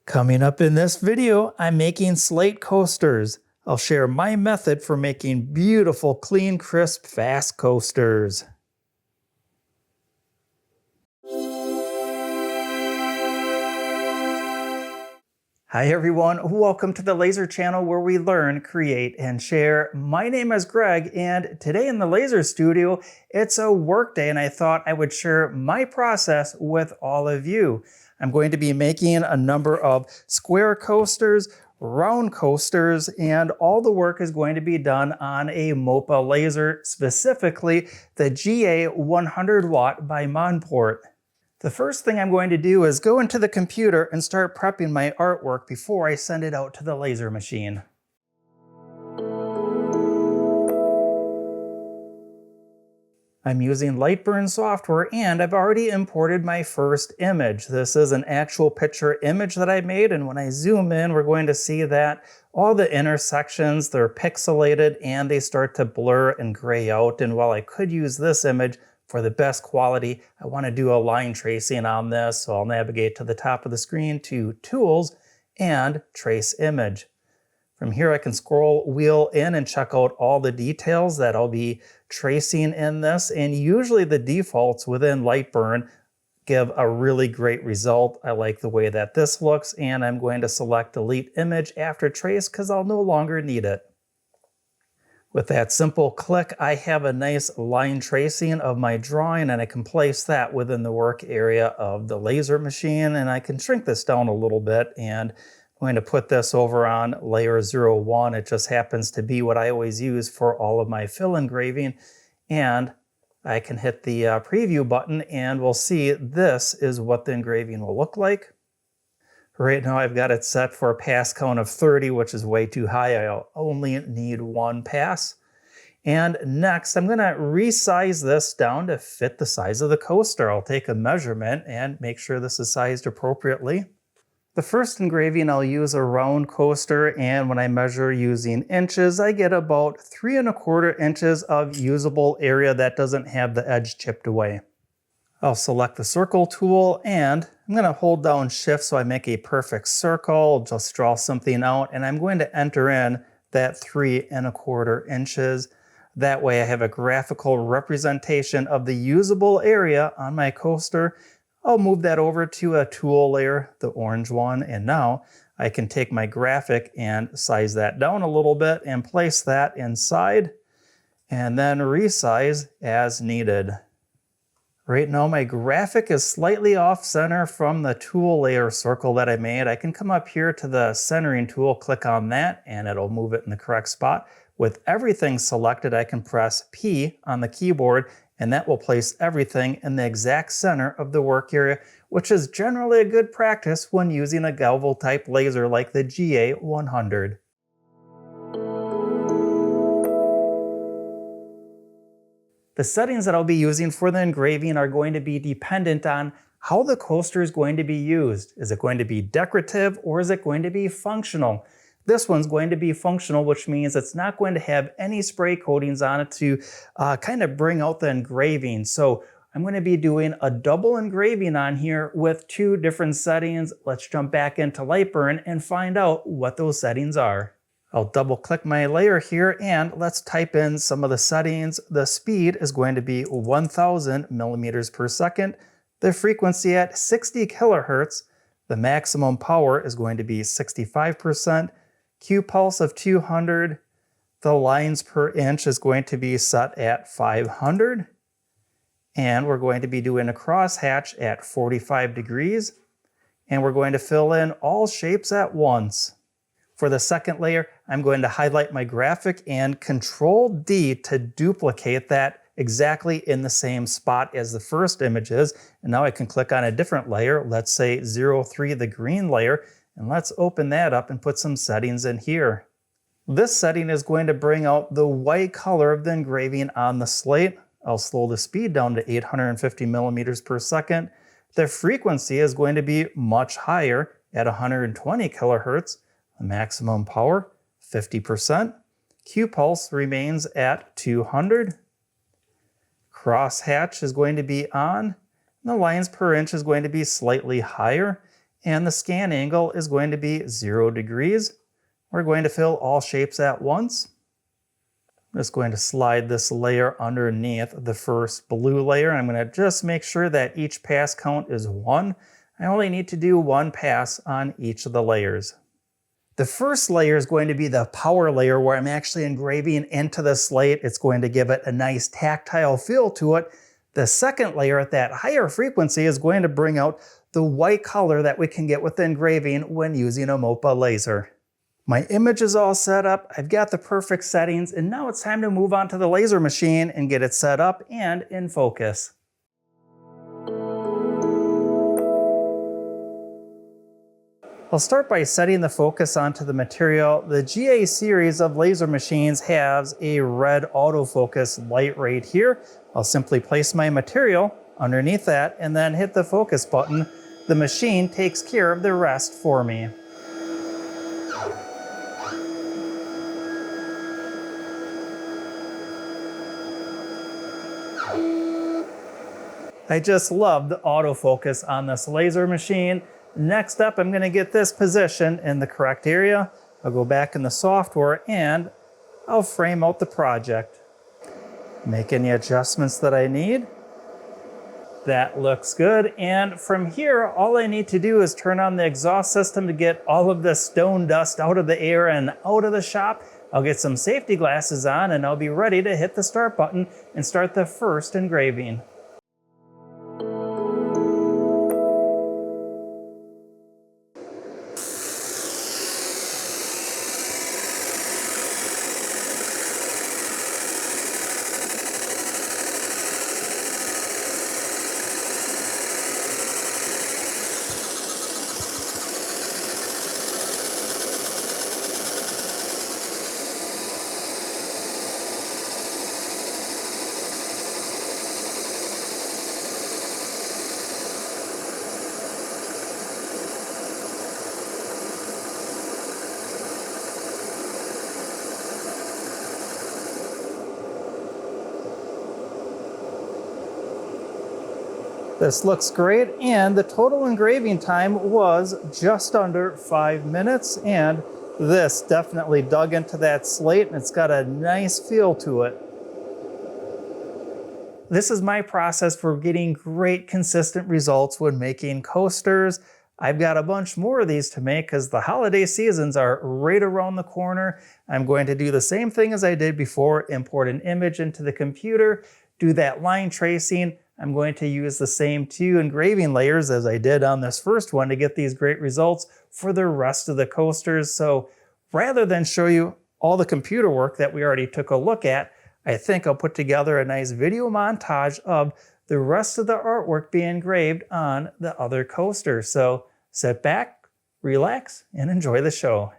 Coming up in this video, I'm making Slate coasters. I'll share my method for making beautiful, clean, crisp, fast coasters. Hi everyone, welcome to the Laser channel where we learn, create, and share. My name is Greg, and today in the Laser studio, it's a work day, and I thought I would share my process with all of you. I'm going to be making a number of square coasters, round coasters, and all the work is going to be done on a MOPA laser, specifically the GA 100 watt by Monport. The first thing I'm going to do is go into the computer and start prepping my artwork before I send it out to the laser machine. I'm using Lightburn software and I've already imported my first image. This is an actual picture image that I made, and when I zoom in, we're going to see that all the intersections, they're pixelated and they start to blur and gray out. And while I could use this image for the best quality, I want to do a line tracing on this, so I'll navigate to the top of the screen to Tools and Trace Image. From here I can scroll wheel in and check out all the details that I'll be tracing in this, and usually the defaults within Lightburn give a really great result. I like the way that this looks, and I'm going to select Delete Image after Trace because I'll no longer need it. With that simple click, I have a nice line tracing of my drawing, and I can place that within the work area of the laser machine, and I can shrink this down a little bit, and I'm going to put this over on layer 01. It just happens to be what I always use for all of my fill engraving, and I can hit the preview button and we'll see this is what the engraving will look like. Right now I've got it set for a pass count of 30, which is way too high. I'll only need one pass. And next I'm going to resize this down to fit the size of the coaster. I'll take a measurement and make sure this is sized appropriately. The first engraving I'll use a round coaster, and when I measure using inches, I get about 3¼ inches of usable area that doesn't have the edge chipped away. I'll select the circle tool and I'm going to hold down shift so I make a perfect circle, just draw something out, and I'm going to enter in that 3¼ inches. That way I have a graphical representation of the usable area on my coaster. I'll move that over to a tool layer, the orange one, and now I can take my graphic and size that down a little bit and place that inside and then resize as needed. Right now my graphic is slightly off center from the tool layer circle that I made. I can come up here to the centering tool, click on that, and it'll move it in the correct spot. With everything selected, I can press P on the keyboard, and that will place everything in the exact center of the work area, which is generally a good practice when using a Galvo type laser like the GA 100. The settings that I'll be using for the engraving are going to be dependent on how the coaster is going to be used. Is it going to be decorative or is it going to be functional? This one's going to be functional, which means it's not going to have any spray coatings on it to kind of bring out the engraving. So I'm going to be doing a double engraving on here with 2 different settings. Let's jump back into Lightburn and find out what those settings are. I'll double click my layer here and let's type in some of the settings. The speed is going to be 1000 millimeters per second. The frequency at 60 kilohertz. The maximum power is going to be 65%. Q pulse of 200. The lines per inch is going to be set at 500. And we're going to be doing a crosshatch at 45 degrees. And we're going to fill in all shapes at once. For the second layer, I'm going to highlight my graphic and Control D to duplicate that exactly in the same spot as the first image is. And now I can click on a different layer, let's say 03, the green layer, and let's open that up and put some settings in here. This setting is going to bring out the white color of the engraving on the slate. I'll slow the speed down to 850 millimeters per second. The frequency is going to be much higher at 120 kilohertz. The maximum power, 50%. Q pulse remains at 200. Crosshatch is going to be on. The lines per inch is going to be slightly higher. and the scan angle is going to be 0 degrees. We're going to fill all shapes at once. I'm just going to slide this layer underneath the first blue layer. I'm going to just make sure that each pass count is 1. I only need to do 1 pass on each of the layers. The first layer is going to be the power layer where I'm actually engraving into the slate. It's going to give it a nice tactile feel to it. The second layer at that higher frequency is going to bring out the white color that we can get with the engraving when using a MOPA laser. My image is all set up, I've got the perfect settings, and now it's time to move on to the laser machine and get it set up and in focus. I'll start by setting the focus onto the material. The GA series of laser machines has a red autofocus light right here. I'll simply place my material underneath that and then hit the focus button. The machine takes care of the rest for me. I just love the autofocus on this laser machine. Next up, I'm going to get this positioned in the correct area. I'll go back in the software and I'll frame out the project. Make any adjustments that I need. That looks good. And from here, all I need to do is turn on the exhaust system to get all of the stone dust out of the air and out of the shop. I'll get some safety glasses on and I'll be ready to hit the start button and start the first engraving. This looks great, and the total engraving time was just under 5 minutes, and this definitely dug into that slate and it's got a nice feel to it. This is my process for getting great consistent results when making coasters. I've got a bunch more of these to make because the holiday seasons are right around the corner. I'm going to do the same thing as I did before, import an image into the computer, do that line tracing. I'm going to use the same 2 engraving layers as I did on this first one to get these great results for the rest of the coasters. So rather than show you all the computer work that we already took a look at, I think I'll put together a nice video montage of the rest of the artwork being engraved on the other coasters. So sit back, relax, and enjoy the show.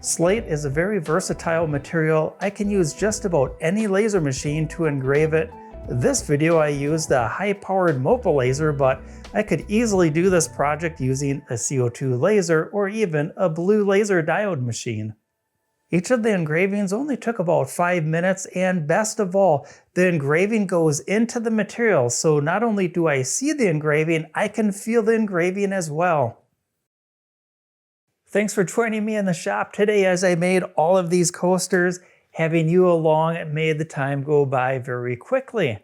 Slate is a very versatile material. I can use just about any laser machine to engrave it. This video I used a high-powered MOPA laser, but I could easily do this project using a CO2 laser or even a blue laser diode machine. Each of the engravings only took about 5 minutes, and best of all, the engraving goes into the material, so not only do I see the engraving, I can feel the engraving as well. Thanks for joining me in the shop today as I made all of these coasters. Having you along made the time go by very quickly.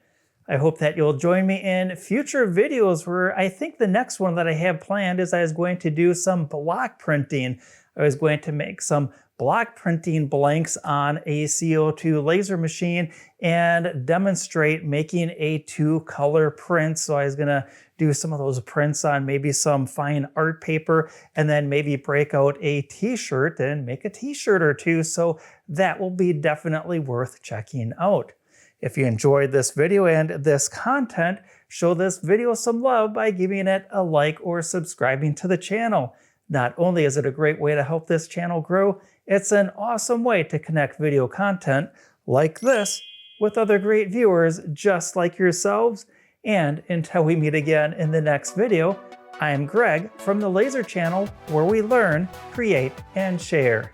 I hope that you'll join me in future videos where I think the next one that I have planned is I was going to do some block printing. I was going to make some block printing blanks on a CO2 laser machine and demonstrate making a 2-color print. So I was gonna do some of those prints on maybe some fine art paper and then maybe break out a t-shirt and make a t-shirt or two. So that will be definitely worth checking out. If you enjoyed this video and this content, show this video some love by giving it a like or subscribing to the channel. Not only is it a great way to help this channel grow, it's an awesome way to connect video content like this with other great viewers just like yourselves. And until we meet again in the next video, I'm Greg from the Laser Channel, where we learn, create, and share.